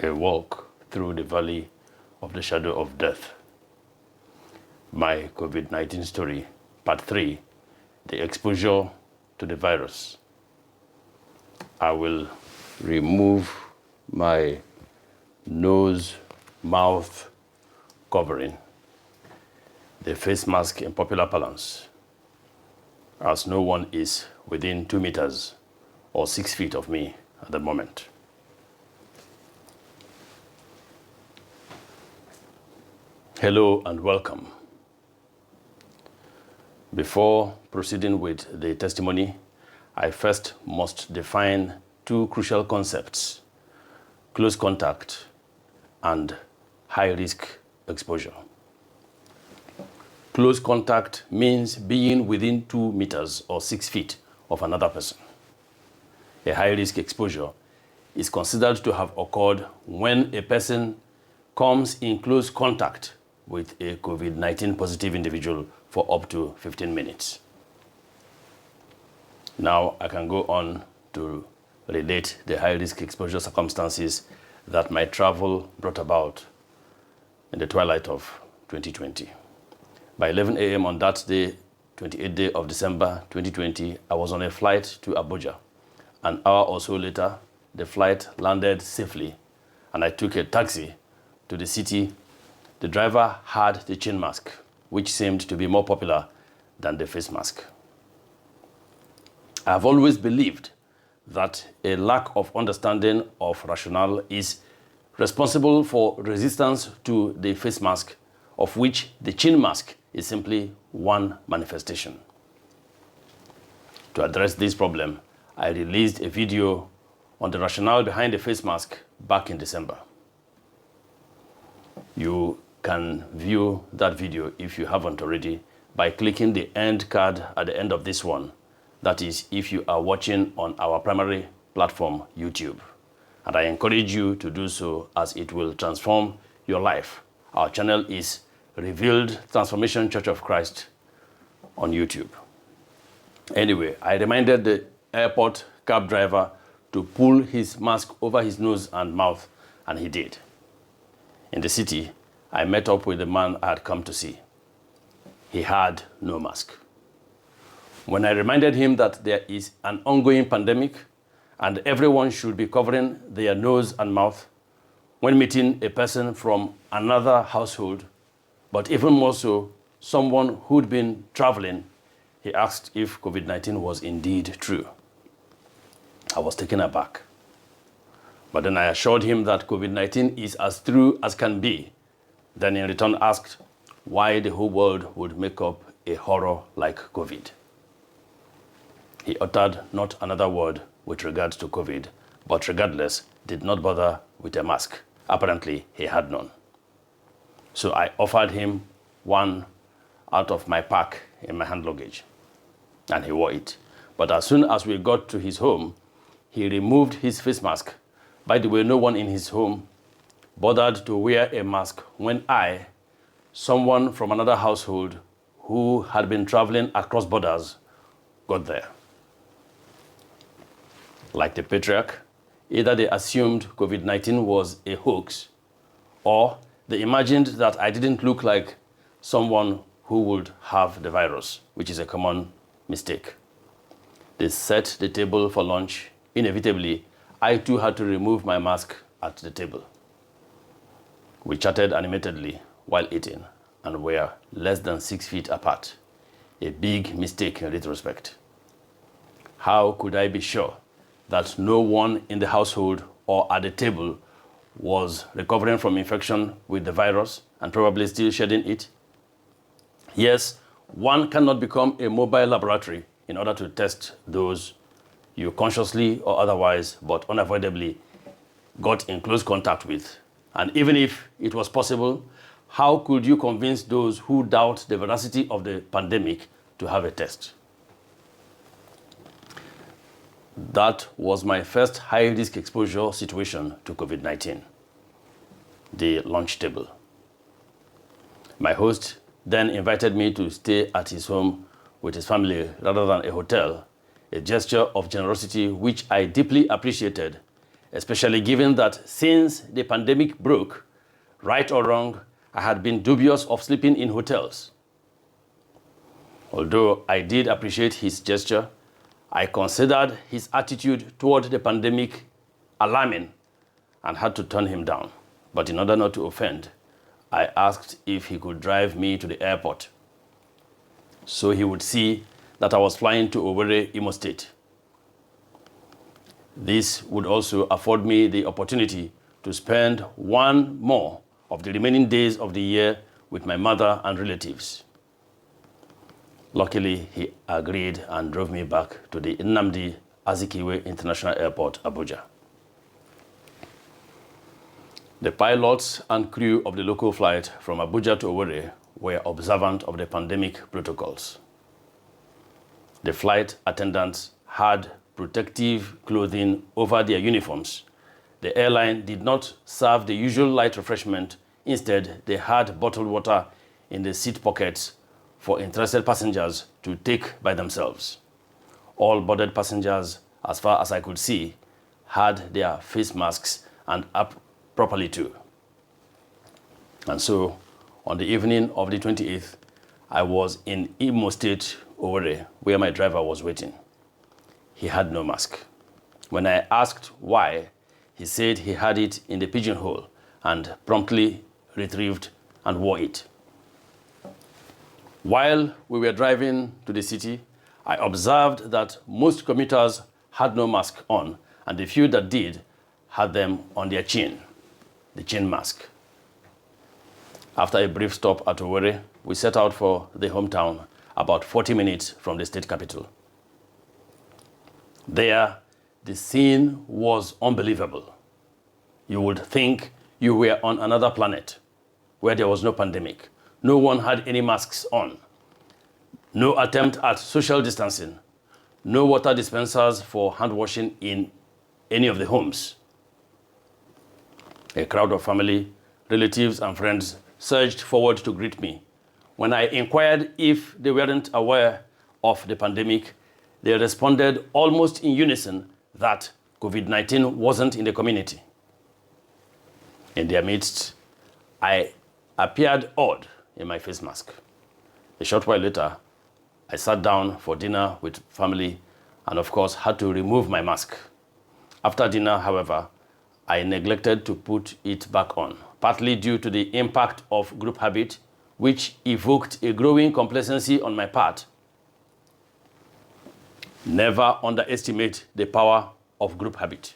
A walk through the valley of the shadow of death. My COVID-19 story, part 3, the exposure to the virus. I will remove my nose, mouth covering, the face mask in popular parlance, as no one is within 2 meters or 6 feet of me at the moment. Hello and welcome. Before proceeding with the testimony, I first must define two crucial concepts: close contact and high-risk exposure. Close contact means being within 2 meters or 6 feet of another person. A high-risk exposure is considered to have occurred when a person comes in close contact with a COVID-19 positive individual for up to 15 minutes. Now I can go on to relate the high-risk exposure circumstances that my travel brought about in the twilight of 2020. By 11 a.m. on that day, 28th day of December 2020, I was on a flight to Abuja. An hour or so later, the flight landed safely and I took a taxi to the city. The driver had the chin mask, which seemed to be more popular than the face mask. I have always believed that a lack of understanding of rationale is responsible for resistance to the face mask, of which the chin mask is simply one manifestation. To address this problem, I released a video on the rationale behind the face mask back in December. You can view that video, if you haven't already, by clicking the end card at the end of this one. That is, if you are watching on our primary platform, YouTube. And I encourage you to do so, as it will transform your life. Our channel is Revealed Transformation Church of Christ on YouTube. Anyway, I reminded the airport cab driver to pull his mask over his nose and mouth, and he did. In the city, I met up with the man I had come to see. He had no mask. When I reminded him that there is an ongoing pandemic and everyone should be covering their nose and mouth when meeting a person from another household, but even more so, someone who'd been traveling, he asked if COVID-19 was indeed true. I was taken aback. But then I assured him that COVID-19 is as true as can be. Then in return asked why the whole world would make up a horror like COVID. He uttered not another word with regards to COVID, but regardless, did not bother with a mask. Apparently, he had none. So I offered him one out of my pack in my hand luggage, and he wore it. But as soon as we got to his home, he removed his face mask. By the way, no one in his home bothered to wear a mask when I, someone from another household who had been traveling across borders, got there. Like the patriarch, either they assumed COVID-19 was a hoax, or they imagined that I didn't look like someone who would have the virus, which is a common mistake. They set the table for lunch. Inevitably, I too had to remove my mask at the table. We chatted animatedly while eating and were less than 6 feet apart, a big mistake in retrospect. How could I be sure that no one in the household or at the table was recovering from infection with the virus and probably still shedding it? Yes, one cannot become a mobile laboratory in order to test those you consciously or otherwise, but unavoidably, got in close contact with. And even if it was possible, how could you convince those who doubt the veracity of the pandemic to have a test? That was my first high-risk exposure situation to COVID-19, the lunch table. My host then invited me to stay at his home with his family rather than a hotel, a gesture of generosity which I deeply appreciated, especially given that since the pandemic broke, right or wrong, I had been dubious of sleeping in hotels. Although I did appreciate his gesture, I considered his attitude toward the pandemic alarming and had to turn him down. But in order not to offend, I asked if he could drive me to the airport so he would see that I was flying to Owerri, Imo State. This would also afford me the opportunity to spend one more of the remaining days of the year with my mother and relatives. Luckily, he agreed and drove me back to the Nnamdi Azikiwe International Airport, Abuja. The pilots and crew of the local flight from Abuja to Owerri were observant of the pandemic protocols. The flight attendants had protective clothing over their uniforms. The airline did not serve the usual light refreshment. Instead, they had bottled water in the seat pockets for interested passengers to take by themselves. All boarded passengers, as far as I could see, had their face masks and up properly too. And so, on the evening of the 28th, I was in Imo State, Owerri, where my driver was waiting. He had no mask. When I asked why, he said he had it in the pigeonhole and promptly retrieved and wore it. While we were driving to the city, I observed that most commuters had no mask on, and the few that did had them on their chin, the chin mask. After a brief stop at Owerri, we set out for the hometown, about 40 minutes from the state capital. There, the scene was unbelievable. You would think you were on another planet where there was no pandemic. No one had any masks on. No attempt at social distancing. No water dispensers for hand washing in any of the homes. A crowd of family, relatives, and friends surged forward to greet me. When I inquired if they weren't aware of the pandemic, they responded almost in unison that COVID-19 wasn't in the community. In their midst, I appeared odd in my face mask. A short while later, I sat down for dinner with family and of course had to remove my mask. After dinner, however, I neglected to put it back on, partly due to the impact of group habit, which evoked a growing complacency on my part. Never underestimate the power of group habit.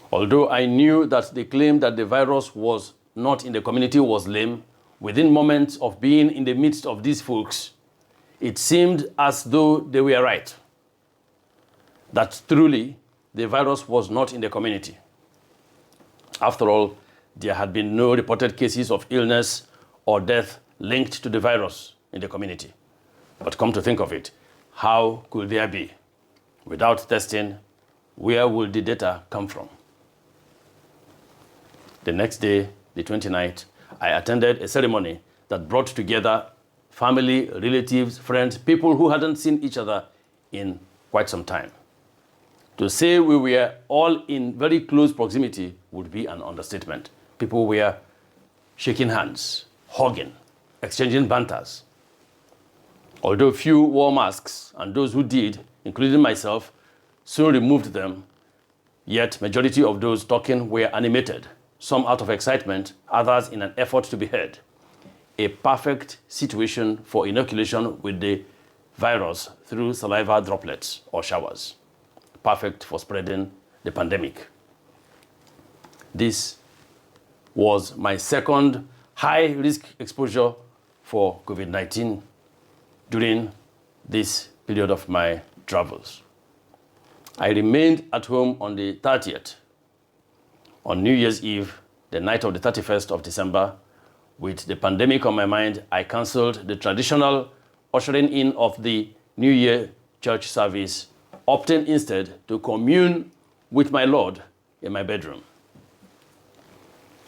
Although I knew that the claim that the virus was not in the community was lame, within moments of being in the midst of these folks, it seemed as though they were right. That truly, the virus was not in the community. After all, there had been no reported cases of illness or death linked to the virus in the community. But come to think of it, how could there be? Without testing, where would the data come from? The next day, the 29th, I attended a ceremony that brought together family, relatives, friends, people who hadn't seen each other in quite some time. To say we were all in very close proximity would be an understatement. People were shaking hands, hugging, exchanging banters. Although few wore masks, and those who did, including myself, soon removed them, yet majority of those talking were animated, some out of excitement, others in an effort to be heard. A perfect situation for inoculation with the virus through saliva droplets or showers. Perfect for spreading the pandemic. This was my second high-risk exposure for COVID-19 during this period of my travels. I remained at home on the 30th. On New Year's Eve, the night of the 31st of December, with the pandemic on my mind, I cancelled the traditional ushering in of the New Year church service, opting instead to commune with my Lord in my bedroom.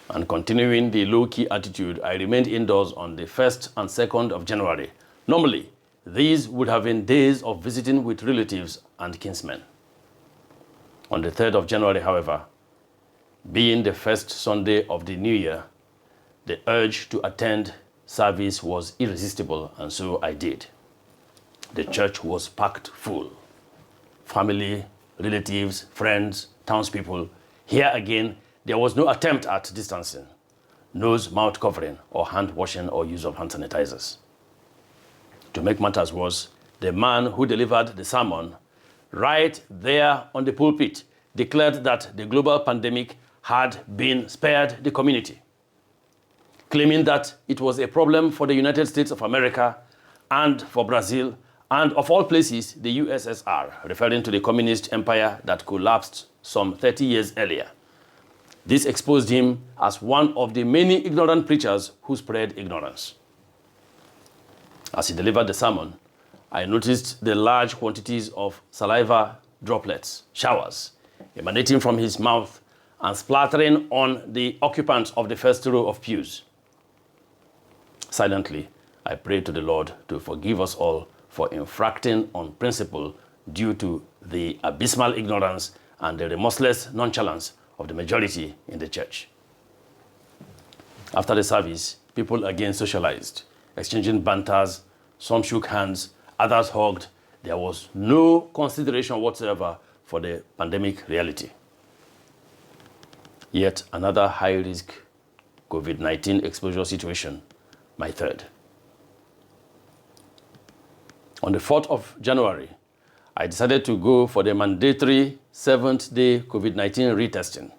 And continuing the low-key attitude, I remained indoors on the 1st and 2nd of January. Normally, these would have been days of visiting with relatives and kinsmen. On the 3rd of January, however, being the first Sunday of the new year, the urge to attend service was irresistible, and so I did. The church was packed full. Family, relatives, friends, townspeople. Here again, there was no attempt at distancing, nose, mouth covering, or hand washing or use of hand sanitizers. To make matters worse, the man who delivered the sermon, right there on the pulpit, declared that the global pandemic had been spared the community, claiming that it was a problem for the United States of America and for Brazil, and of all places, the USSR, referring to the communist empire that collapsed some 30 years earlier. This exposed him as one of the many ignorant preachers who spread ignorance. As he delivered the sermon, I noticed the large quantities of saliva droplets, showers, emanating from his mouth and splattering on the occupants of the first row of pews. Silently, I prayed to the Lord to forgive us all for infracting on principle due to the abysmal ignorance and the remorseless nonchalance of the majority in the church. After the service, people again socialized, exchanging banters. Some shook hands, others hugged. There was no consideration whatsoever for the pandemic reality. Yet another high-risk COVID-19 exposure situation, my third. On the 4th of January, I decided to go for the mandatory 7th-day COVID-19 retesting.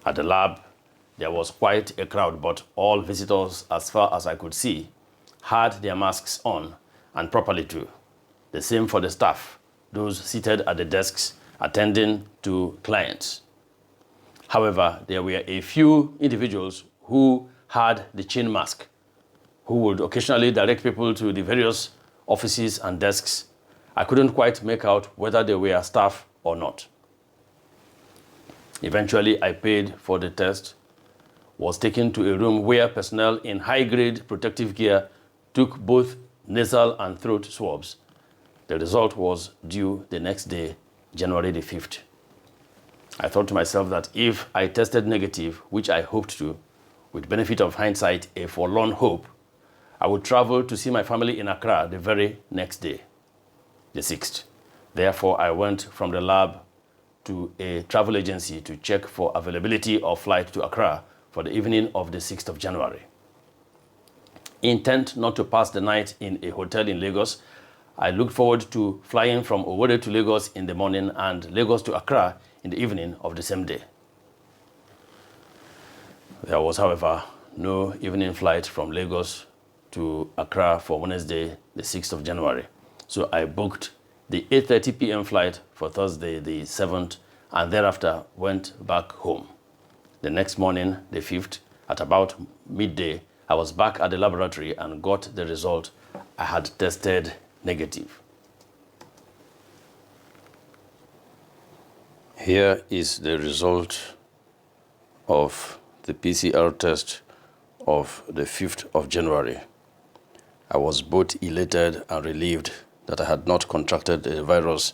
At the lab, there was quite a crowd, but all visitors, as far as I could see, had their masks on, and properly too. The same for the staff, those seated at the desks attending to clients. However, there were a few individuals who had the chin mask, who would occasionally direct people to the various offices and desks. I couldn't quite make out whether they were staff or not. Eventually, I paid for the test, was taken to a room where personnel in high-grade protective gear took both nasal and throat swabs. The result was due the next day, January the 5th. I thought to myself that if I tested negative, which I hoped to, with benefit of hindsight, a forlorn hope, I would travel to see my family in Accra the very next day, the 6th. Therefore, I went from the lab to a travel agency to check for availability of flight to Accra for the evening of the 6th of January. Intent not to pass the night in a hotel in Lagos, I looked forward to flying from Owerri to Lagos in the morning and Lagos to Accra in the evening of the same day. There was, however, no evening flight from Lagos to Accra for Wednesday, the 6th of January. So I booked the 8:30 p.m. flight for Thursday, the 7th, and thereafter went back home. The next morning, the 5th, at about midday, I was back at the laboratory and got the result. I had tested negative. Here is the result of the PCR test of the 5th of January. I was both elated and relieved that I had not contracted the virus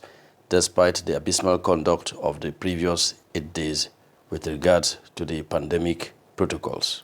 despite the abysmal conduct of the previous 8 days with regards to the pandemic protocols.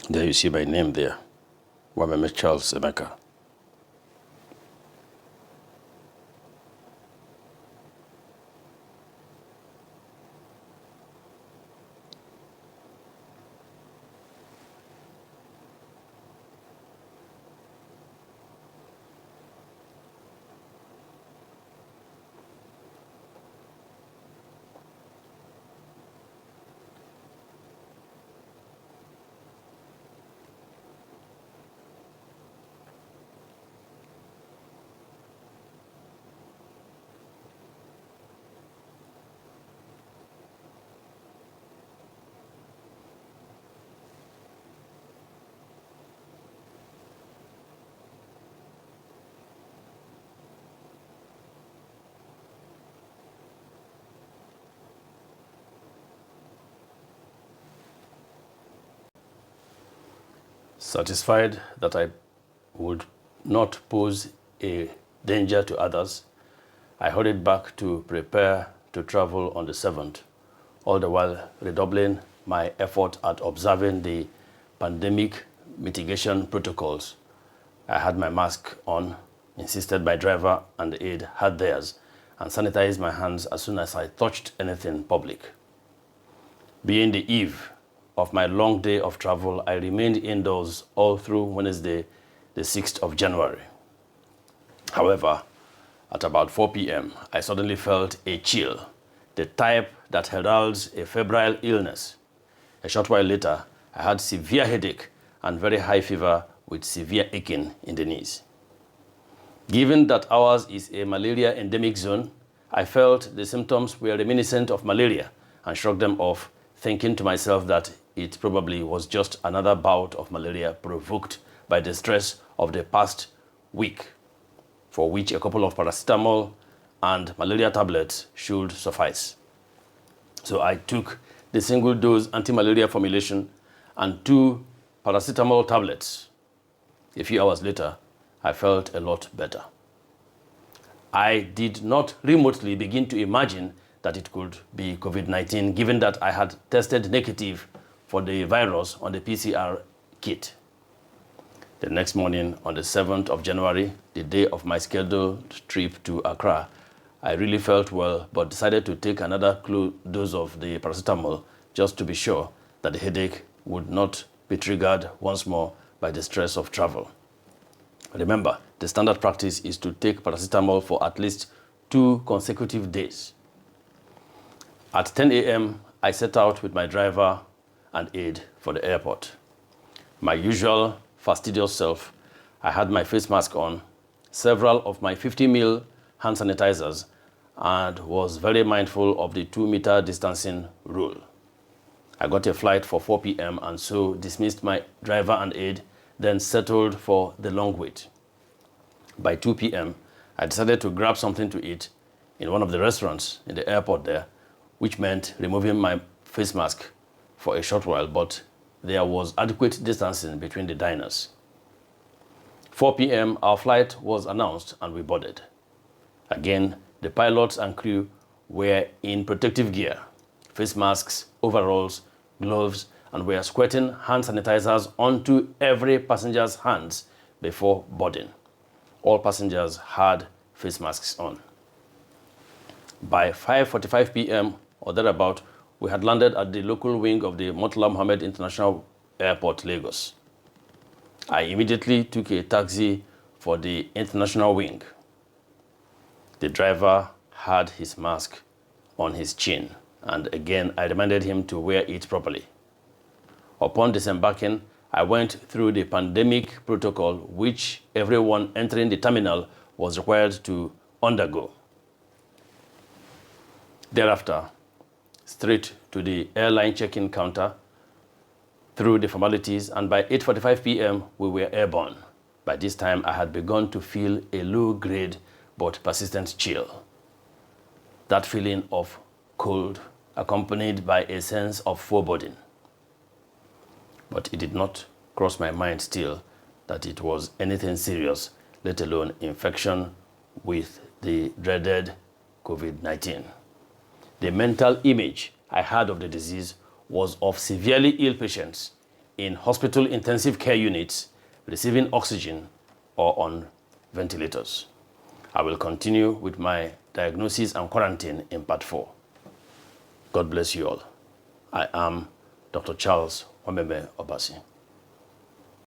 There you see my name there, Wameme Charles Emeka. Satisfied that I would not pose a danger to others, I hurried back to prepare to travel on the 7th, all the while redoubling my effort at observing the pandemic mitigation protocols. I had my mask on, insisted my driver and aide had theirs, and sanitized my hands as soon as I touched anything public. Being the eve of my long day of travel, I remained indoors all through Wednesday, the 6th of January. However, at about 4 p.m., I suddenly felt a chill, the type that heralds a febrile illness. A short while later, I had severe headache and very high fever with severe aching in the knees. Given that ours is a malaria endemic zone, I felt the symptoms were reminiscent of malaria and shrugged them off, thinking to myself that it probably was just another bout of malaria provoked by the stress of the past week, for which a couple of paracetamol and malaria tablets should suffice. So I took the single-dose anti-malaria formulation and 2 paracetamol tablets. A few hours later, I felt a lot better. I did not remotely begin to imagine that it could be COVID-19, given that I had tested negative for the virus on the PCR kit. The next morning, on the 7th of January, the day of my scheduled trip to Accra, I really felt well, but decided to take another dose of the paracetamol just to be sure that the headache would not be triggered once more by the stress of travel. Remember, the standard practice is to take paracetamol for at least 2 consecutive days. At 10 a.m., I set out with my driver and aide for the airport. My usual fastidious self, I had my face mask on, several of my 50 ml hand sanitizers, and was very mindful of the 2-meter distancing rule. I got a flight for 4 p.m. and so dismissed my driver and aide, then settled for the long wait. By 2 p.m., I decided to grab something to eat in one of the restaurants in the airport there, which meant removing my face mask for a short while, but there was adequate distancing between the diners. 4 p.m., our flight was announced and we boarded. Again, the pilots and crew were in protective gear, face masks, overalls, gloves, and were squirting hand sanitizers onto every passenger's hands before boarding. All passengers had face masks on. By 5:45 p.m. or thereabout, we had landed at the local wing of the Murtala Mohammed International Airport, Lagos. I immediately took a taxi for the international wing. The driver had his mask on his chin, and again I reminded him to wear it properly. Upon disembarking, I went through the pandemic protocol which everyone entering the terminal was required to undergo. Thereafter, straight to the airline check-in counter, through the formalities, and by 8:45 p.m. we were airborne. By this time, I had begun to feel a low-grade but persistent chill. That feeling of cold accompanied by a sense of foreboding. But it did not cross my mind still that it was anything serious, let alone infection with the dreaded COVID-19. The mental image I had of the disease was of severely ill patients in hospital intensive care units receiving oxygen or on ventilators. I will continue with my diagnosis and quarantine in part 4. God bless you all. I am Dr. Charles Omeme Obasi.